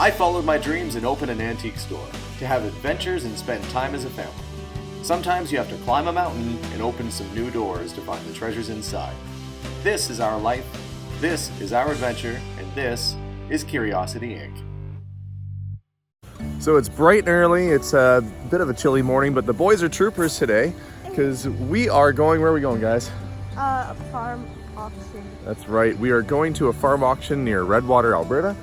I followed my dreams and opened an antique store to have adventures and spend time as a family. Sometimes you have to climb a mountain and open some new doors to find the treasures inside. This is our life, this is our adventure, and this is Curiosity Inc. So it's bright and early, it's a bit of a chilly morning, but the boys are troopers today because we are going, where are we going, guys? A farm auction. That's right, we are going to a farm auction near Redwater, Alberta.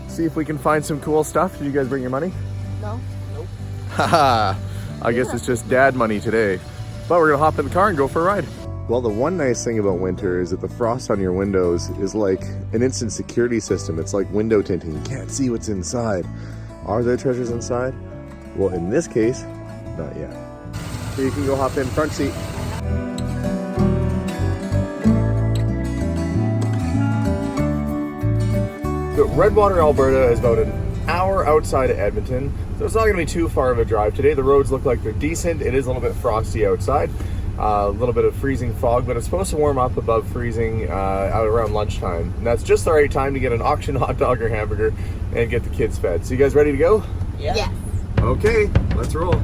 See if we can find some cool stuff. Did you guys bring your money? No. Nope. Haha, I guess it's just dad money today. But we're gonna hop in the car and go for a ride. Well, the one nice thing about winter is that the frost on your windows is like an instant security system. It's like window tinting. You can't see what's inside. Are there treasures inside? Well, in this case, not yet. So you can go hop in front seat. So Redwater, Alberta is about an hour outside of Edmonton, so it's not going to be too far of a drive today. The roads look like they're decent. It is a little bit frosty outside, a little bit of freezing fog, but it's supposed to warm up above freezing out around lunchtime. And that's just the right time to get an auction hot dog or hamburger and get the kids fed. So you guys ready to go? Yeah. Yes. Okay, let's roll.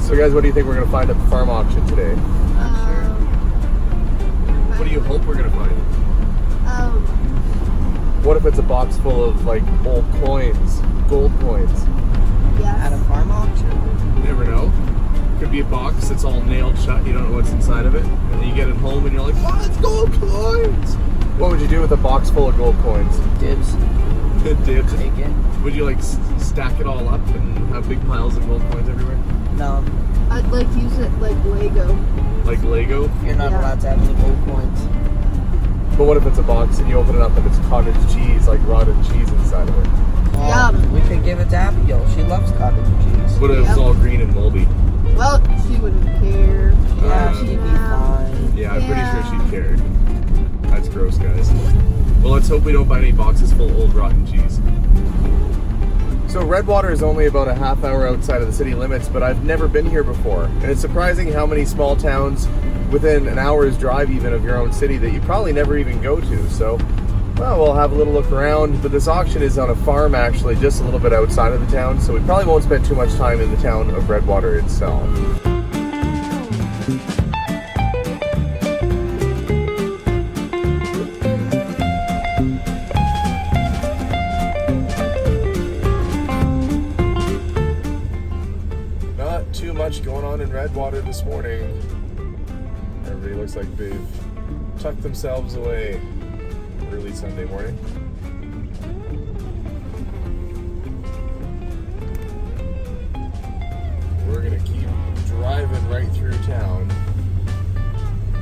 So guys, what do you think we're going to find at the farm auction today? What do you hope we're going to find? What if it's a box full of like old coins, gold coins? Yeah. At a farm auction? You never know. Could be a box that's all nailed shut, you don't know what's inside of it, and then you get it home and you're like, oh, it's gold coins! What would you do with a box full of gold coins? Dibs. Dibs? Take it. Would you like stack it all up and have big piles of gold coins everywhere? No. I'd like use it like Lego. Like Lego? You're not allowed to have any gold coins. But what if it's a box and you open it up and it's cottage cheese, like rotted cheese inside of it? Well, Yum. we could give it to Abigail. She loves cottage cheese. What if it's all green and moldy? Well, she wouldn't care. Yeah, she'd be fine. Yeah, I'm pretty sure she'd care. That's gross, guys. Well, let's hope we don't buy any boxes full of old rotten cheese. So Redwater is only about a half hour outside of the city limits, but I've never been here before. And it's surprising how many small towns within an hour's drive even of your own city that you probably never even go to. So, well, we'll have a little look around. But this auction is on a farm actually, just a little bit outside of the town. So we probably won't spend too much time in the town of Redwater itself. Too much going on in Redwater this morning. Everybody looks like they've tucked themselves away early Sunday morning. We're gonna keep driving right through town.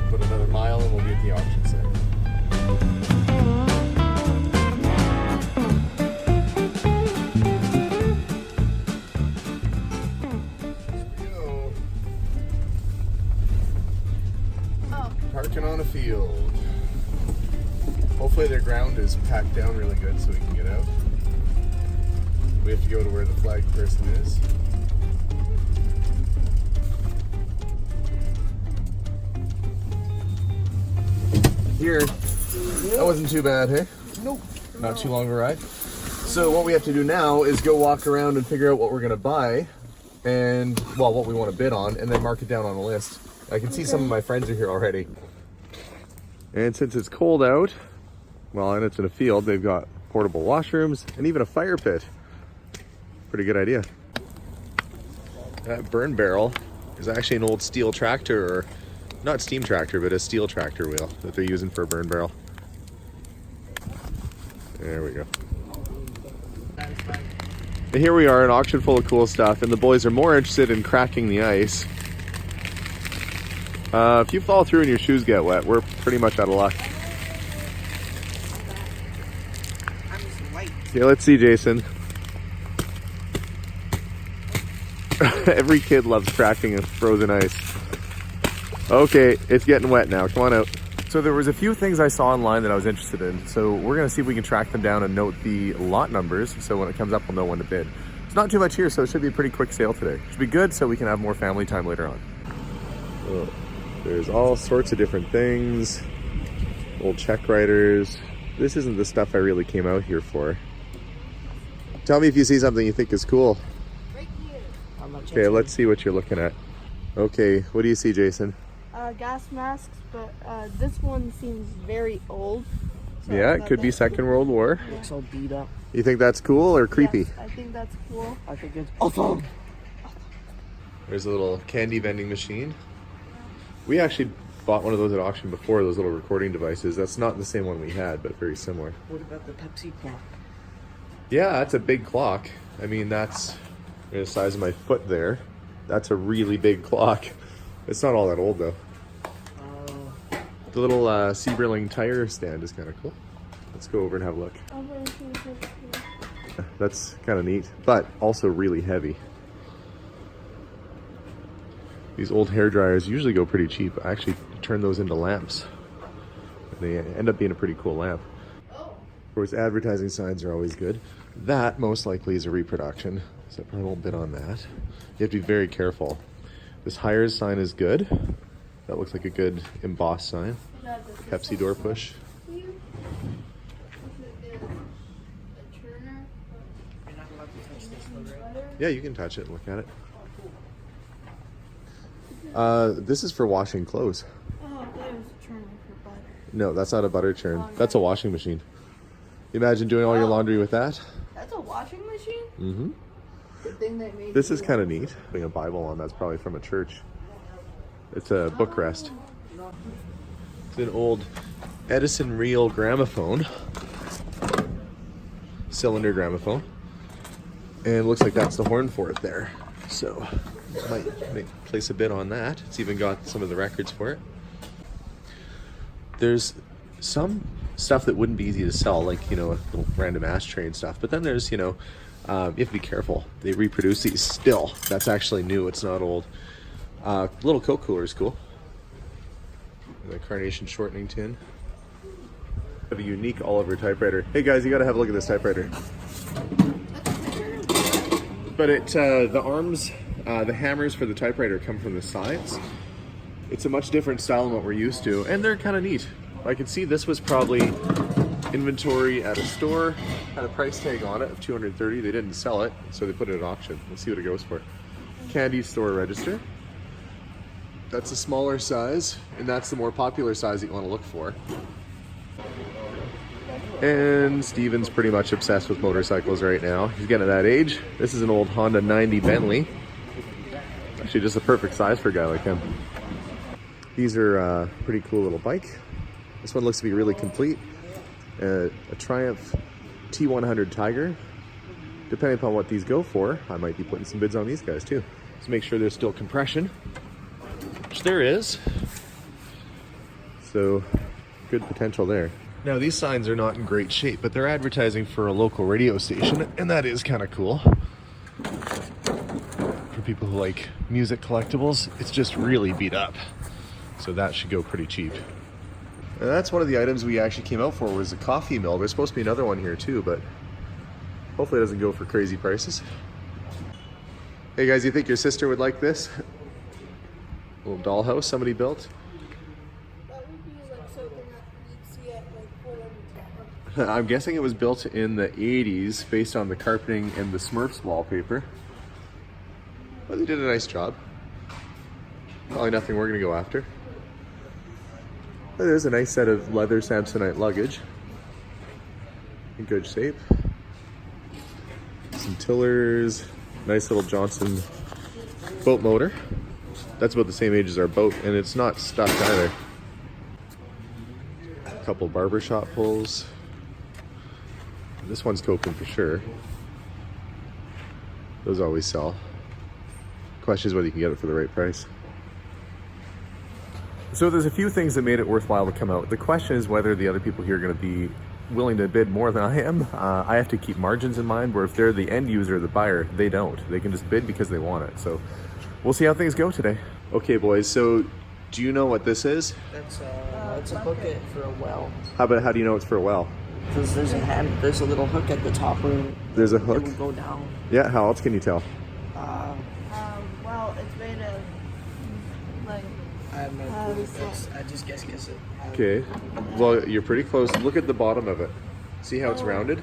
Put another mile and we'll be at the auction site. Parking on a field. Hopefully their ground is packed down really good so we can get out. We have to go to where the flag person is. Here. That wasn't too bad, hey? Nope. Not too long of a ride. So what we have to do now is go walk around and figure out what we're gonna buy and, well, what we want to bid on, and then mark it down on a list. I can see some of my friends are here already. And since it's cold out, well, and it's in a field, they've got portable washrooms and even a fire pit. Pretty good idea. That burn barrel is actually an old steel tractor, or not steam tractor, but a steel tractor wheel that they're using for a burn barrel. There we go. And here we are, an auction full of cool stuff, and the boys are more interested in cracking the ice. If you fall through and your shoes get wet, we're pretty much out of luck. Okay, let's see, Jason. Every kid loves cracking a frozen ice. Okay, it's getting wet now. Come on out. So there was a few things I saw online that I was interested in. So we're going to see if we can track them down and note the lot numbers. So when it comes up, we'll know when to bid. It's not too much here, so it should be a pretty quick sale today. Should be good, so we can have more family time later on. Oh, there's all sorts of different things. Old check writers. This isn't the stuff I really came out here for. Tell me if you see something you think is cool. Right here. How much? Okay, let's see what you're looking at. Okay, what do you see, Jason? Gas masks, but this one seems very old. So Yeah, I it thought could be that- Second World War. Looks all beat up. You think that's cool or creepy? Yes, I think that's cool. I think it's awesome. There's a little candy vending machine. We actually bought one of those at auction before, those little recording devices. That's not the same one we had, but very similar. What about the Pepsi clock? Yeah, that's a big clock. I mean, that's the size of my foot there. That's a really big clock. It's not all that old though. The little Sebring tire stand is kind of cool. Let's go over and have a look. That's kind of neat, but also really heavy. These old hair dryers usually go pretty cheap. I actually turn those into lamps. They end up being a pretty cool lamp. Of course, advertising signs are always good. That most likely is a reproduction, so I probably won't bid on that. You have to be very careful. This Hires sign is good. That looks like a good embossed sign. Pepsi door push. Yeah, you can touch it and look at it. This is for washing clothes. Oh, there's a churner for butter. No, that's not a butter churn. That's a washing machine. Imagine doing all your laundry with that. That's a washing machine? Mm-hmm. The thing that made This is kind of neat. Putting a Bible on, that's probably from a church. It's a book rest. It's an old Edison reel gramophone. Cylinder gramophone. And it looks like that's the horn for it there. So, might place a bid on that. It's even got some of the records for it. There's some stuff that wouldn't be easy to sell, like, you know, a little random ashtray and stuff. But then there's, you know, you have to be careful. They reproduce these still. That's actually new. It's not old. Little Coke cooler is cool. The carnation shortening tin. Have a unique Oliver typewriter. Hey guys, you gotta have a look at this typewriter. But the arms, the hammers for the typewriter come from the sides. It's a much different style than what we're used to, and they're kind of neat. I can see this was probably inventory at a store, had a price tag on it of $230. They didn't sell it, so they put it at auction. Let's see what it goes for. Candy store register. That's a smaller size, and that's the more popular size that you want to look for. And Steven's pretty much obsessed with motorcycles right now. He's getting at that age. This is an old Honda 90 Bentley. Actually just the perfect size for a guy like him. These are a pretty cool little bike. This one looks to be really complete. A Triumph T100 Tiger. Depending upon what these go for, I might be putting some bids on these guys too. Let's make sure there's still compression, which there is. So good potential there. Now these signs are not in great shape, but they're advertising for a local radio station, and that is kind of cool. For people who like music collectibles, it's just really beat up. So that should go pretty cheap. And that's one of the items we actually came out for, was a coffee mill. There's supposed to be another one here too, but hopefully it doesn't go for crazy prices. Hey guys, you think your sister would like this? Little dollhouse somebody built. That would be like something that you'd see at like Fort. I'm guessing it was built in the 80s based on the carpeting and the Smurfs wallpaper. But they did a nice job. Probably nothing we're gonna go after. But there's a nice set of leather Samsonite luggage. In good shape. Some tillers. Nice little Johnson boat motor. That's about the same age as our boat, and it's not stuck either. A couple barbershop pulls. This one's Copeland for sure. Those always sell. Question is whether you can get it for the right price. So there's a few things that made it worthwhile to come out. The question is whether the other people here are going to be willing to bid more than I am. I have to keep margins in mind, where if they're the end user, the buyer, they don't. They can just bid because they want it. So we'll see how things go today. Okay, boys, so do you know what this is? That's a bucket for a well. How do you know it's for a well? Because there's a little hook at the top where There's a it hook? will go down. Yeah, how else can you tell? Well, it's made of like. I have no clue. I just guess it. Okay. Well, you're pretty close. Look at the bottom of it. See how it's rounded?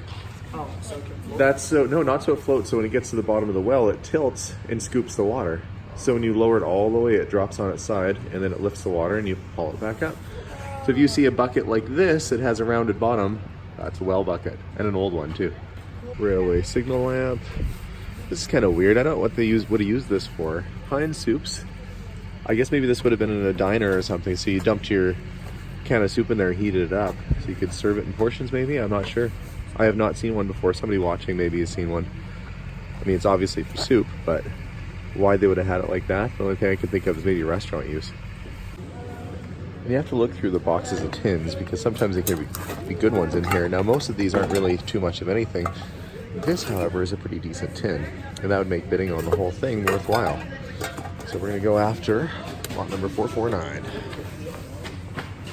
Oh, so it can float. That's so, no, not so it floats. So when it gets to the bottom of the well, it tilts and scoops the water. So when you lower it all the way, it drops on its side and then it lifts the water and you haul it back up. So if you see a bucket like this, it has a rounded bottom. That's a well bucket, and an old one too. Railway signal lamp. This is kind of weird. I don't know what they would have used this for. Pine soups. I guess maybe this would have been in a diner or something. So you dumped your can of soup in there and heated it up. So you could serve it in portions maybe? I'm not sure. I have not seen one before. Somebody watching maybe has seen one. I mean, it's obviously for soup, but why they would have had it like that, the only thing I could think of is maybe restaurant use. And you have to look through the boxes of tins because sometimes there can be good ones in here. Now, most of these aren't really too much of anything. This, however, is a pretty decent tin, and that would make bidding on the whole thing worthwhile. So we're gonna go after lot number 449.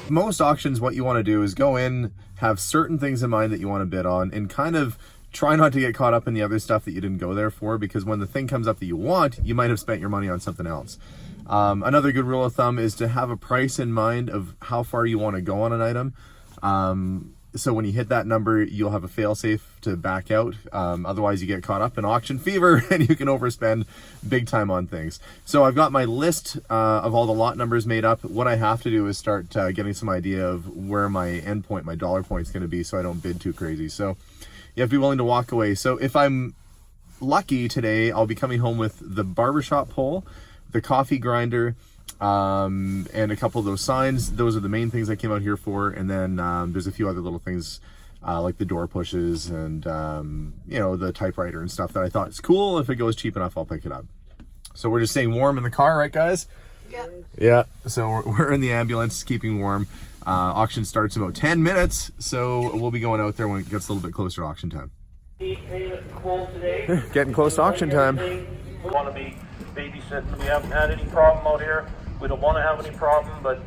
Most auctions, what you want to do is go in, have certain things in mind that you want to bid on, and kind of try not to get caught up in the other stuff that you didn't go there for, because when the thing comes up that you want, you might have spent your money on something else. Another good rule of thumb is to have a price in mind of how far you want to go on an item. So when you hit that number, you'll have a fail-safe to back out. Otherwise, you get caught up in auction fever and you can overspend big time on things. So I've got my list of all the lot numbers made up. What I have to do is start getting some idea of where my end point, my dollar point is going to be, so I don't bid too crazy. So you have to be willing to walk away. So if I'm lucky today, I'll be coming home with the barbershop pole, the coffee grinder, and a couple of those signs. Those are the main things I came out here for. And then there's a few other little things like the door pushes and you know, the typewriter and stuff that I thought is cool. If it goes cheap enough, I'll pick it up. So we're just staying warm in the car, right guys? Yeah. Yeah, so we're in the ambulance keeping warm. Auction starts in about 10 minutes, so we'll be going out there when it gets a little bit closer to auction time. Getting close to auction time. We want to be babysitting. We haven't had any problem out here. We don't want to have any problem, but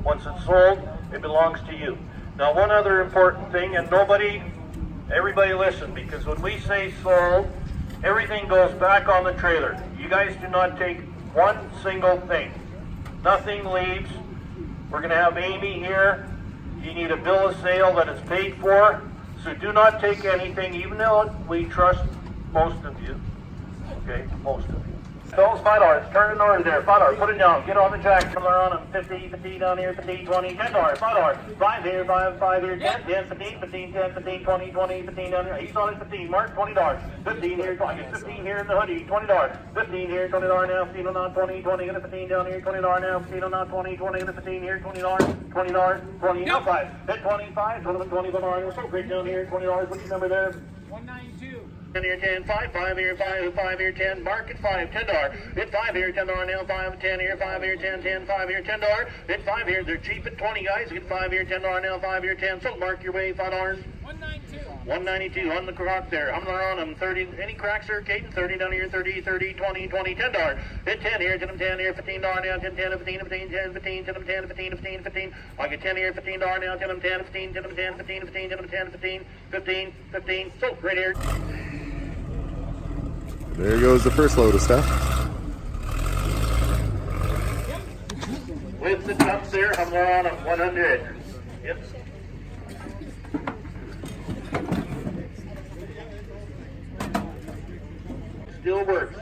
once it's sold, it belongs to you. Now, one other important thing, and everybody listen, because when we say sold, everything goes back on the trailer. You guys do not take one single thing. Nothing leaves. We're going to have Amy here. You need a bill of sale that is paid for. So do not take anything, even though we trust most of you. Okay, most of you. Those $5, turn in order there, $5, put it down, get on the jack, come on them, 50, 50 down here, 50, 20, $10, $5, 5 here, 5 here, 10, 10, 15, 15, 10, 15, 20, 20, 15 down here, he's on it, 15, Mark, $20, 15 here, 15 here in the hoodie, $20, 15 here, $20 now, 15 on 20, 20, and a 15 down here, $20 now, 15 on 20, 20, and a 15 here, $20, $20, 20, no 5, hit 25, 20, we're so great down here, $20, what's your number there? 192. 10 here, 10, 5 here, 5 here, 10, mark at 5, $10. Hit 5 here, $10 now, 5, 10 here, 5 here, 10, 10, 5 here, $10. Hit 5 here, they're cheap at 20, guys. Hit 5 here, $10 now, 5 here, 10. So mark your way, $5. 192. 192 on the clock there. I'm on them. 30. Any cracks there, Caden? 30 down here, 30, 30, 20, 20, $10. Hit 10 here, 10 here, $15 now, 10, 10, 15, 15, 10, 15, 10, 10, 15, 15, 15. I get 10 here, $15 now, 10, 10, 15, 10, 10, 15, 15, 10, 10, 15, 15, 15. So right here. There goes the first load of stuff. With the cups there, I'm on 100. Yep. Still works.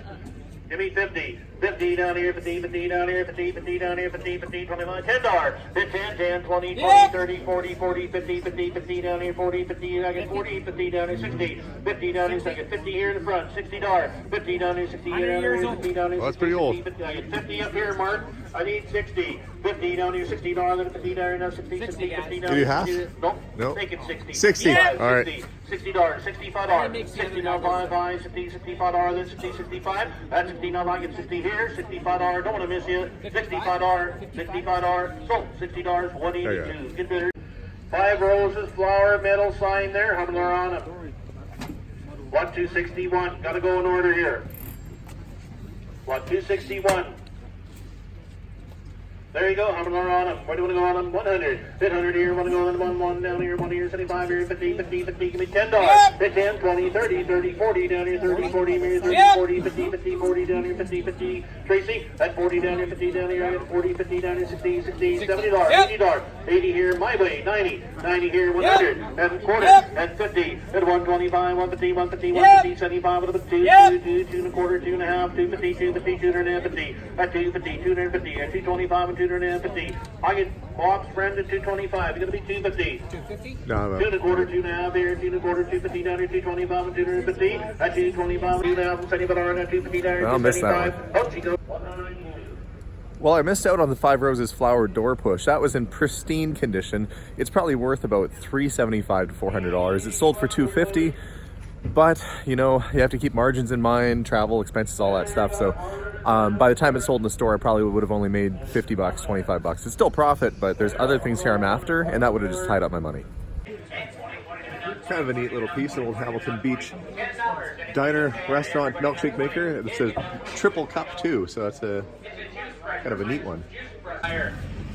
Give me 50. 50 down here, 50, 50 down here, 50, 50 down here, 50, 50, 25, $10. Hit 10, 10, 20, 20, 30, 40, 40, 50, 50, 50 down here, 40, 50, I get 40, 50 down here, 60, 50 down here, second, 50 here in the front, $60, 50 down here, 60 here down here, 50 down here, Well, that's pretty old. 50, I get 50 up here, Mark. I need 60. 50 down here, $60, 50 down here, now 60, 50 down here. Can you half? Nope. Nope. Make it 60. 60. Yeah. All right. $60, $65, 60 now, 5, 60, $65, then 60, 65. That's 60 now, I get 60 here, $65. Don't want to miss you. $65, $65. So $60, 182. Get better. 5 roses, flower, metal sign there. How many are on them? 1, 261. Got to go in order here. 1, 261. There you go. How many are on them? Where do you want to go on them? 100. 100 here. Want to go on them? 1 down here. 1 here. 75 here. 50. 50. 50. Give me $10. Hit 10. 20. 30. 30. 40 down here. 30. 40. 30. 40. 50. 50. 40 down here. 50. 50. Tracy. At 40 down here. 50 down here. I got 40. 50 down here. 60. 60. $70. $80. 80 here. My way. 90. 90 here. 100. And quarter. And 50. At 125. 150. 150. 150. 75. With a 2. 2. 2 and a quarter. 2 and a half. 250. 250. 250. At 250. 250. At 225 and 250. I get Bob's friend at 225. It's going to be 250. 250? No, 2 and a quarter, 2 and a half here, 2 and a quarter, 250 down here, 225 and 250. At 225, 2 and a half, and 75 down at 250 down here, I'll miss that 275. Oh, she goes. 192. Well, I missed out on the Five Roses flower door push. That was in pristine condition. It's probably worth about $375 to $400. It sold for $250, but you know, you have to keep margins in mind, travel expenses, all that stuff. So by the time it sold in the store, I probably would have only made $50, $25. It's still profit, but there's other things here I'm after, and that would have just tied up my money. Kind of a neat little piece, an old Hamilton Beach diner, restaurant, milkshake maker. It's a triple cup too, so that's a kind of a neat one.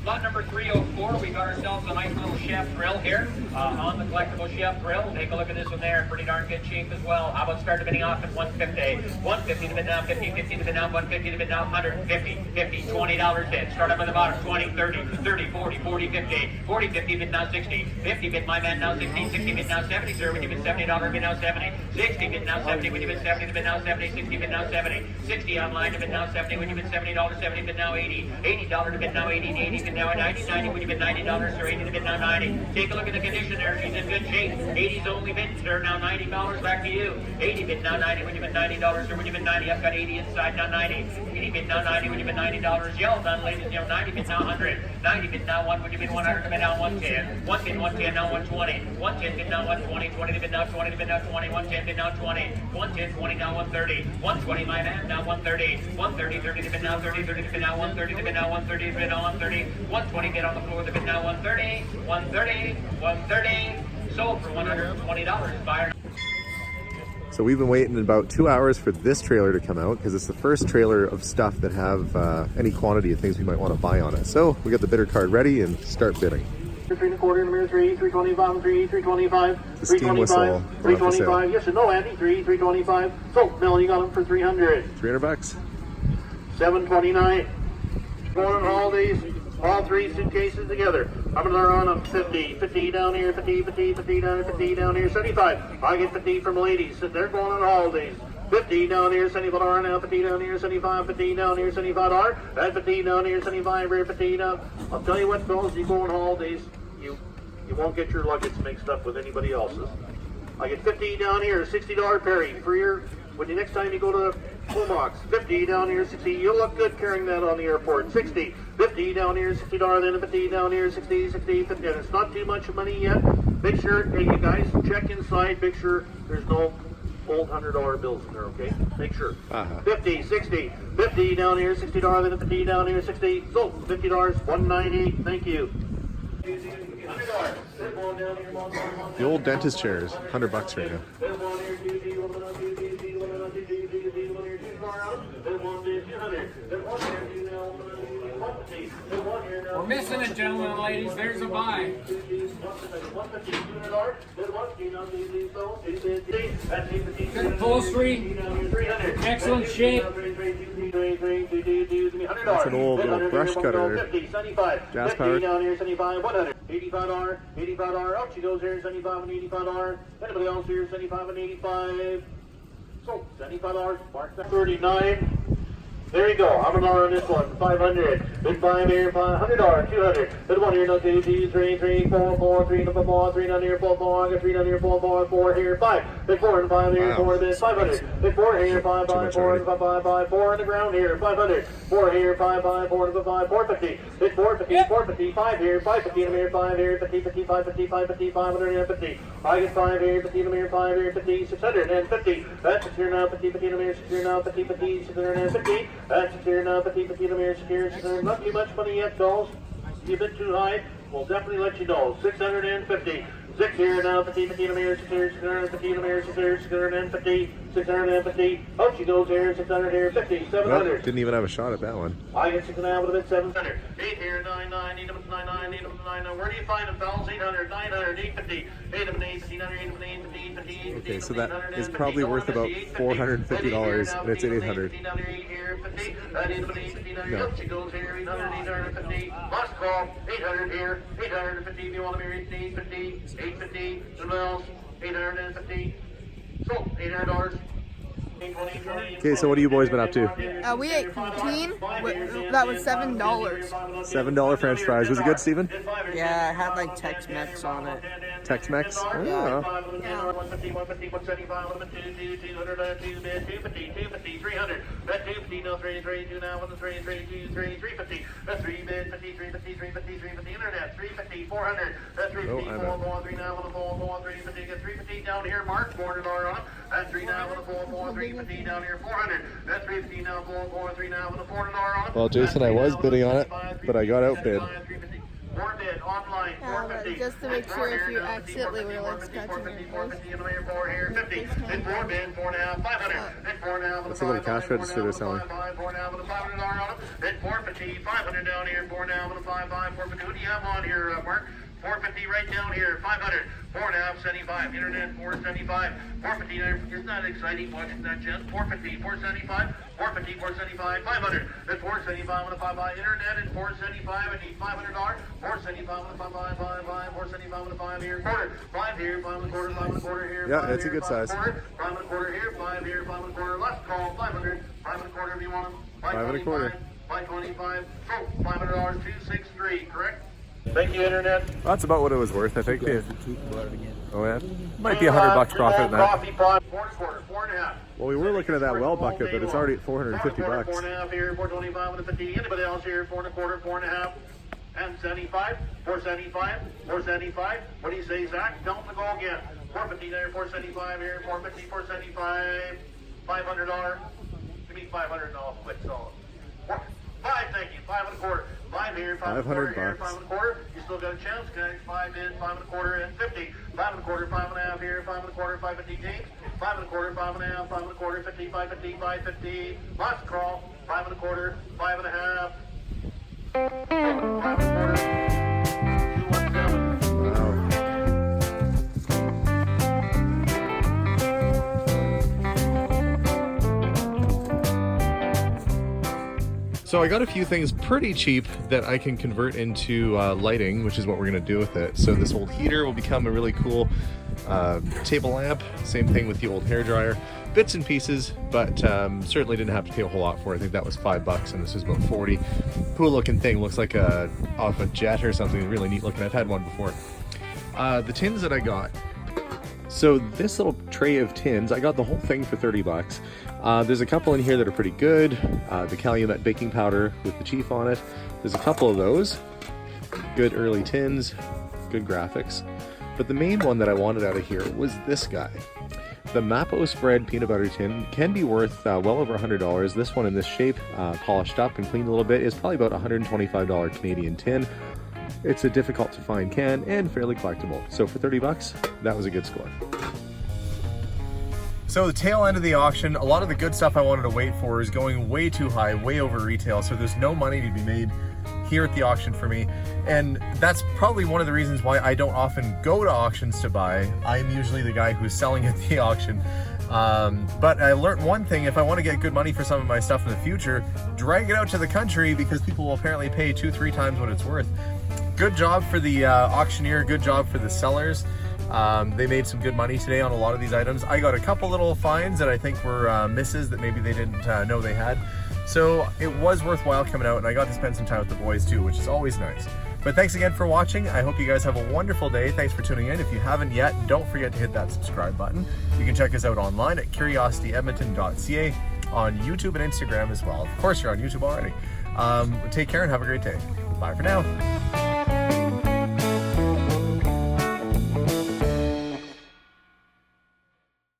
Lot number 304, we got ourselves a nice little chef grill here on the collectible chef grill. Take a look at this one there, pretty darn good shape as well. How about start bidding off at 150? 150 to bid now, 50, 50 to bid now, 150 to bid now, 150, 50, $20 bid. Start up at the bottom, 20, 30, 30, 40, 40, 50, 40, 50 bid now, 60, 50 bid my man now, 60, 60 bid now, 70, sir, when you bid $70 bid now, 70, 60 bid now, 70, when you bid 70 to bid now, 70, 60 bid now, 70, 60 online to bid now, 70, when you bid $70, 70 bid now, 80, $80 to bid now, 80, 80 bid now, 90, 90 when you bid $90, or 80 to bid now, 90. Take a look at the condition there, she's in good shape. 80's only bid, sir, now $90, back to you. 80 bid now, 90 when you bid $90, or when you bid 90, I've got 80 inside, now 90. 80 bid now, 90 when you bid $90, yell done, ladies and gentlemen, 90 bid now, 100. 90 bid now, 1 when you bid 100 to bid now, 110. 1 bid 110, now 120. 110 bid now, 120. 20 to bid now, 20 to bid now, 20. 110 bid now, 20. 110, 20 now, 130. 120, my man, now 130. 130, 30 to bid now, 30, 30 to bid now, 130 to bid now, 130 to bid now, 130. 120 bid on the floor, the bid now, 130. 130, 130. Sold for $120. Buyer. So we've been waiting about 2 hours for this trailer to come out because it's the first trailer of stuff that have any quantity of things we might want to buy on it. So we got the bidder card ready and start bidding. 3 and a quarter, number 3, 325, 3, 325, The steam whistle 325, going off the 325. Yes or no, Andy? 3, 325. So, Mel, you got them for 300. $300. 729. Going on holidays, all 3 suitcases together. I'm gonna run on 50, 50 down here, 50, 50, 50 down here, 50 down here, 75. I get 50 from ladies. So they're going on holidays. 50 down here, $75 now, 50 down here, 75, 50 down here, $75. And 50 down here, 75 here, 50 down. I'll tell you what, fellas, you go on holidays, you won't get your luggage mixed up with anybody else's. I get 50 down here, $60 Perry for your, when the next time you go to Comox. 50 down here, 60. You'll look good carrying that on the airport. 60, 50 down here, $60, then 50 down here, 60, 60, 50. And it's not too much money yet. Make sure, hey, you guys, check inside. Make sure there's no old $100 bills in there, okay? Make sure. 50, 60, 50 down here, $60, then 50 down here, 60. So, $50, 190. Thank you. The old dentist chairs, $100 right now. We're missing it, gentlemen and ladies. There's a buy. Good upholstery. Excellent shape. That's an old brush cutter. Gas powered. $85, $85. Out she goes here, $75 and $85. Anybody else here, $75 and $85. So, $75, mark that. 39. There you go. I'm gonna on this one. 500. Big 5 here, $100, 200. Bid 1 here, no 2, 2, 3, 3, 4, 4, 3, no 4, 3 down here, 4, 4. I got 3 down here, 4, 4, 4 here, 5. Big 4 and 5 here, 4 bid 500. Big 4 here, 5, 5, 4, 5, 5, 5, 4 on the ground here, 500. 4 here, 5, 5, 4, 5, 450. Big 450, 450, 5 here, 550 in here, 5 here, 50, 50, 550, 550, 550. I get 5 here, 50 in here, 5 here, 50, 650. That's 6 here now, 50, 50 in here, 6 here now, 50, 50, 650. That's 6 here now, 50, 50 in here, 6 here, 600. Not too much money yet, dolls. You're a bit too high. We'll definitely let you know. 650. 6 here now, 50, 50 in here, 6 here, 650 in here, 6 here, 650. 650. Out she goes here. 600 here. 50. 700. Didn't even have a shot at that one. I get 6.5 with a bit 700. 8 here, 99, 8 up to 99, 8 up to 99. Where do you find them, fellas? 800, 900, 850, 8 up to 850, 850, Okay, so that is probably worth about $450, and it's at 800. No. She goes here, 800, 850. Last call, 800 here, 850. If you want to be 850, 850. Something else, 850. So, $800. Okay, so what have you boys been up to? We ate poutine. That was $7. $7 French fries. Was it good, Steven? Yeah, I had like Tex-Mex on it. Tex-Mex? Oh. Yeah. 350 down here, Mark, $400 on it. That's 3 now with a 350 down here, 400. That's 350 now, 3 now with a $400 on it. Well, Jason, I was bidding on it, but I got outbid. More bid online, Yeah, but 450. just to make sure if you accidentally were like scratching your face. 450 in the way, 4 here, 50. Then 4 bid, 4.5, 500. Then 4 now with That's a little cash register they're selling. 4 now with a $500 on it. Then 450, 500 down here, 4 now with a 55, 450. What do you have on here, Mark? 450 right down here, 500, 4.5, 75, internet 475, 450 there. Isn't that exciting watching that, Jen? 450, 475, 450, 475, 500, then 475 with a 5 internet and 475, I need $500, 475 with a 5 475 with a 5 here, quarter, 5 here, 5 and a quarter, 5 and a quarter here. Yeah, that's a good size. 5 and a quarter here, 5 here, 5 and a quarter, last call, 500, 5 and a quarter if you want them. 5 and a quarter. 525, so $500, 263, correct? Thank you, internet. That's about what it was worth, I think. Yeah. Oh yeah, might be $100 profit in that. Coffee pot, 4.25, 4.5. Well, we were looking at that well bucket, but it's already at $450. 4.5 here, 425 with a 50. Anybody else here? 4.25, 4.5, and 75, 475, 475. What do you say, Zach? Tell them to go again. 450 there, 475 here, 450, 475, $500. Give me $500 and I'll quit selling. 5, thank you. 5 and a quarter. 5 here, 5 and a quarter here, 5 and a quarter. You still got a chance, guys. 5 in, 5 and a quarter, and 50. 5 and a quarter, 5.5 here, 5 and a quarter, 550 James. 5 and a quarter, 5.5, 5 and a quarter, 50, 550, 550. Last call. 5 and a quarter, 5.5. 5 and a quarter. 217. Wow. So I got a few things pretty cheap that I can convert into lighting, which is what we're gonna do with it. So this old heater will become a really cool table lamp. Same thing with the old hairdryer. Bits and pieces, but certainly didn't have to pay a whole lot for it. I think that was $5 and this was about 40. Cool looking thing, looks like off a jet or something, really neat looking. I've had one before. The tins that I got. So this little tray of tins, I got the whole thing for $30. There's a couple in here that are pretty good. The Calumet baking powder with the Chief on it. There's a couple of those. Good early tins, good graphics. But the main one that I wanted out of here was this guy. The Mapo Spread peanut butter tin can be worth well over $100. This one in this shape, polished up and cleaned a little bit, is probably about $125 Canadian tin. It's a difficult to find can and fairly collectible. So for $30, that was a good score. So the tail end of the auction, a lot of the good stuff I wanted to wait for is going way too high, way over retail. So there's no money to be made here at the auction for me. And that's probably one of the reasons why I don't often go to auctions to buy. I'm usually the guy who's selling at the auction. But I learned one thing: if I want to get good money for some of my stuff in the future, drag it out to the country, because people will apparently pay 2-3 times what it's worth. Good job for the auctioneer, good job for the sellers. They made some good money today on a lot of these items. I got a couple little finds that I think were misses that maybe they didn't know they had. So it was worthwhile coming out, and I got to spend some time with the boys too, which is always nice. But thanks again for watching. I hope you guys have a wonderful day. Thanks for tuning in. If you haven't yet, don't forget to hit that subscribe button. You can check us out online at curiosityedmonton.ca, on YouTube and Instagram as well. Of course, you're on YouTube already. Take care and have a great day. Bye for now.